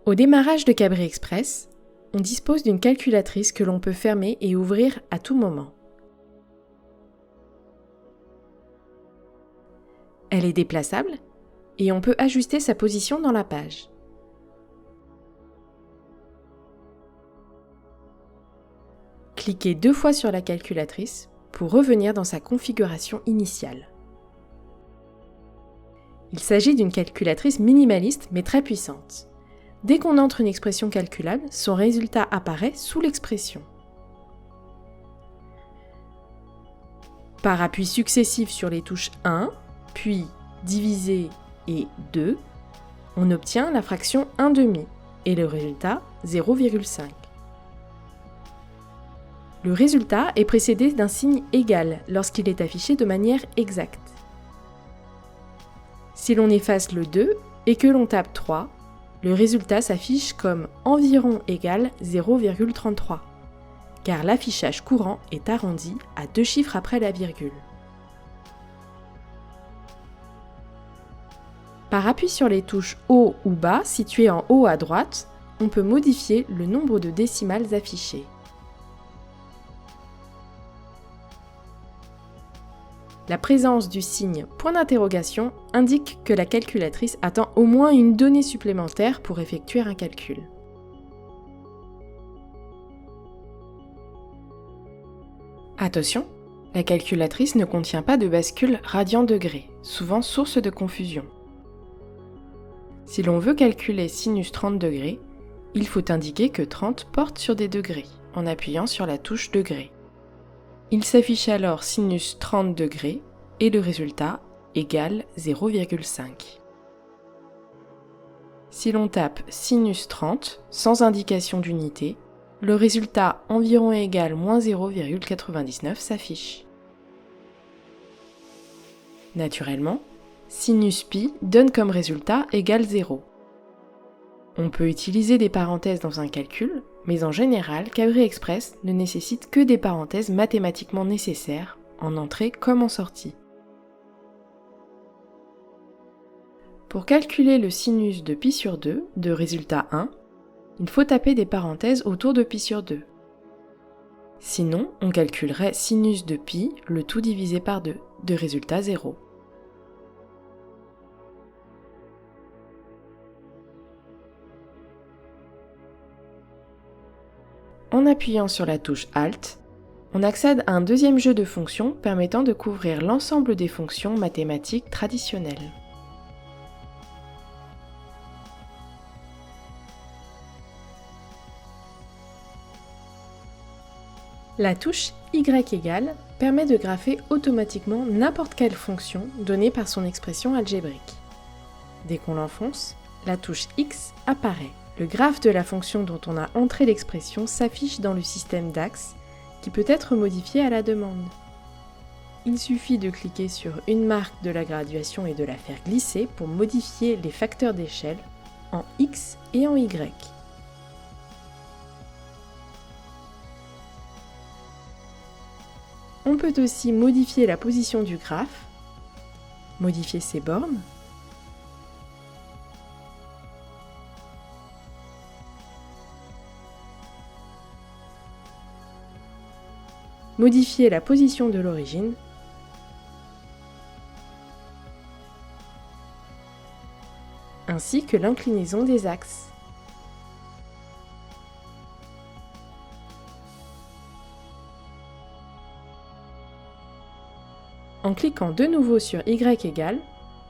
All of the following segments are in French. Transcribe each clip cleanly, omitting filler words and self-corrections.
Au démarrage de Cabri Express, on dispose d'une calculatrice que l'on peut fermer et ouvrir à tout moment. Elle est déplaçable et on peut ajuster sa position dans la page. Cliquez 2 fois sur la calculatrice pour revenir dans sa configuration initiale. Il s'agit d'une calculatrice minimaliste mais très puissante. Dès qu'on entre une expression calculable, son résultat apparaît sous l'expression. Par appui successif sur les touches 1, puis diviser et 2, on obtient la fraction 1/2 et le résultat 0,5. Le résultat est précédé d'un signe égal lorsqu'il est affiché de manière exacte. Si l'on efface le 2 et que l'on tape 3, le résultat s'affiche comme environ égal 0,33, car l'affichage courant est arrondi à 2 chiffres après la virgule. Par appui sur les touches haut ou bas situées en haut à droite, on peut modifier le nombre de décimales affichées. La présence du signe point d'interrogation indique que la calculatrice attend au moins une donnée supplémentaire pour effectuer un calcul. Attention, la calculatrice ne contient pas de bascule radian-degré, souvent source de confusion. Si l'on veut calculer sinus 30 degrés, il faut indiquer que 30 porte sur des degrés, en appuyant sur la touche degré. Il s'affiche alors sinus 30 degrés et le résultat égale 0,5. Si l'on tape sinus 30 sans indication d'unité, le résultat environ égal moins 0,99 s'affiche. Naturellement, sinus pi donne comme résultat égal 0. On peut utiliser des parenthèses dans un calcul, mais en général, Cabri Express ne nécessite que des parenthèses mathématiquement nécessaires, en entrée comme en sortie. Pour calculer le sinus de pi sur 2, de résultat 1, il faut taper des parenthèses autour de pi sur 2. Sinon, on calculerait sinus de pi, le tout divisé par 2, de résultat 0. En appuyant sur la touche Alt, on accède à un deuxième jeu de fonctions permettant de couvrir l'ensemble des fonctions mathématiques traditionnelles. La touche Y égale permet de grapher automatiquement n'importe quelle fonction donnée par son expression algébrique. Dès qu'on l'enfonce, la touche X apparaît. Le graphe de la fonction dont on a entré l'expression s'affiche dans le système d'axes qui peut être modifié à la demande. Il suffit de cliquer sur une marque de la graduation et de la faire glisser pour modifier les facteurs d'échelle en X et en Y. On peut aussi modifier la position du graphe, modifier ses bornes, modifier la position de l'origine, ainsi que l'inclinaison des axes. En cliquant de nouveau sur Y égale,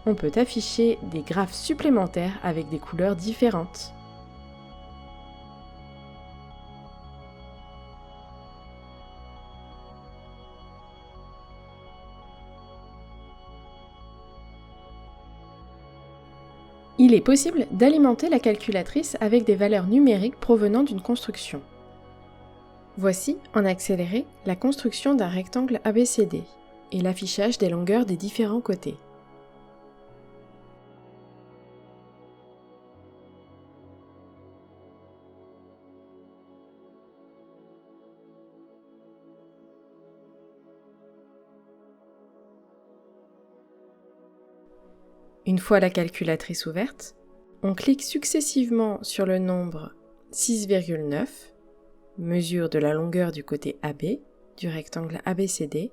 on peut afficher des graphes supplémentaires avec des couleurs différentes. Il est possible d'alimenter la calculatrice avec des valeurs numériques provenant d'une construction. Voici, en accéléré, la construction d'un rectangle ABCD et l'affichage des longueurs des différents côtés. Une fois la calculatrice ouverte, on clique successivement sur le nombre 6,9, mesure de la longueur du côté AB, du rectangle ABCD,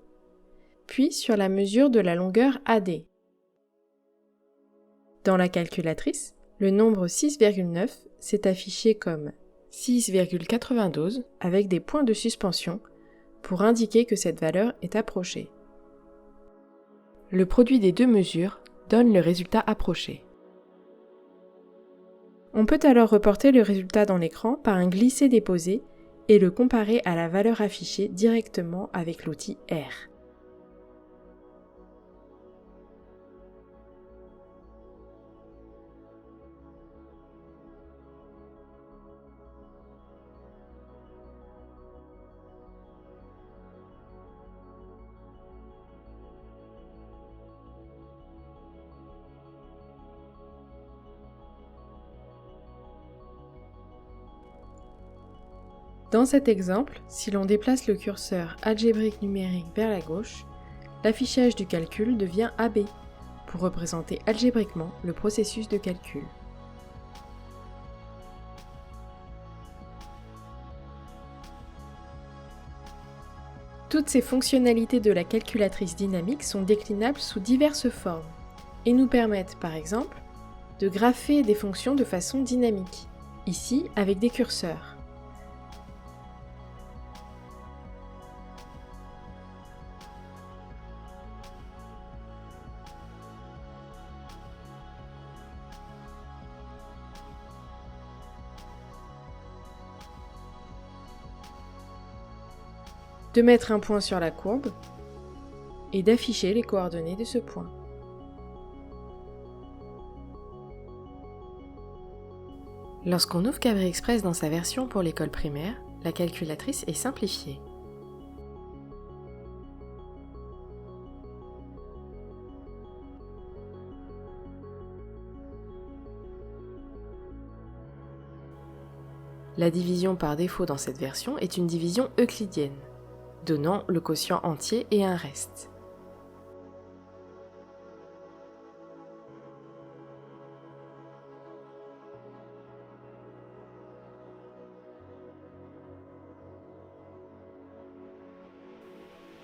puis sur la mesure de la longueur AD. Dans la calculatrice, le nombre 6,9 s'est affiché comme 6,92 avec des points de suspension pour indiquer que cette valeur est approchée. Le produit des deux mesures donne le résultat approché. On peut alors reporter le résultat dans l'écran par un glisser-déposer et le comparer à la valeur affichée directement avec l'outil R. Dans cet exemple, si l'on déplace le curseur algébrique numérique vers la gauche, l'affichage du calcul devient AB pour représenter algébriquement le processus de calcul. Toutes ces fonctionnalités de la calculatrice dynamique sont déclinables sous diverses formes et nous permettent par exemple de grapher des fonctions de façon dynamique, ici avec des curseurs. De mettre un point sur la courbe et d'afficher les coordonnées de ce point. Lorsqu'on ouvre Cabri Express dans sa version pour l'école primaire, la calculatrice est simplifiée. La division par défaut dans cette version est une division euclidienne, donnant le quotient entier et un reste.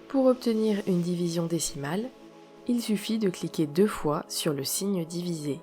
Pour obtenir une division décimale, il suffit de cliquer 2 fois sur le signe divisé.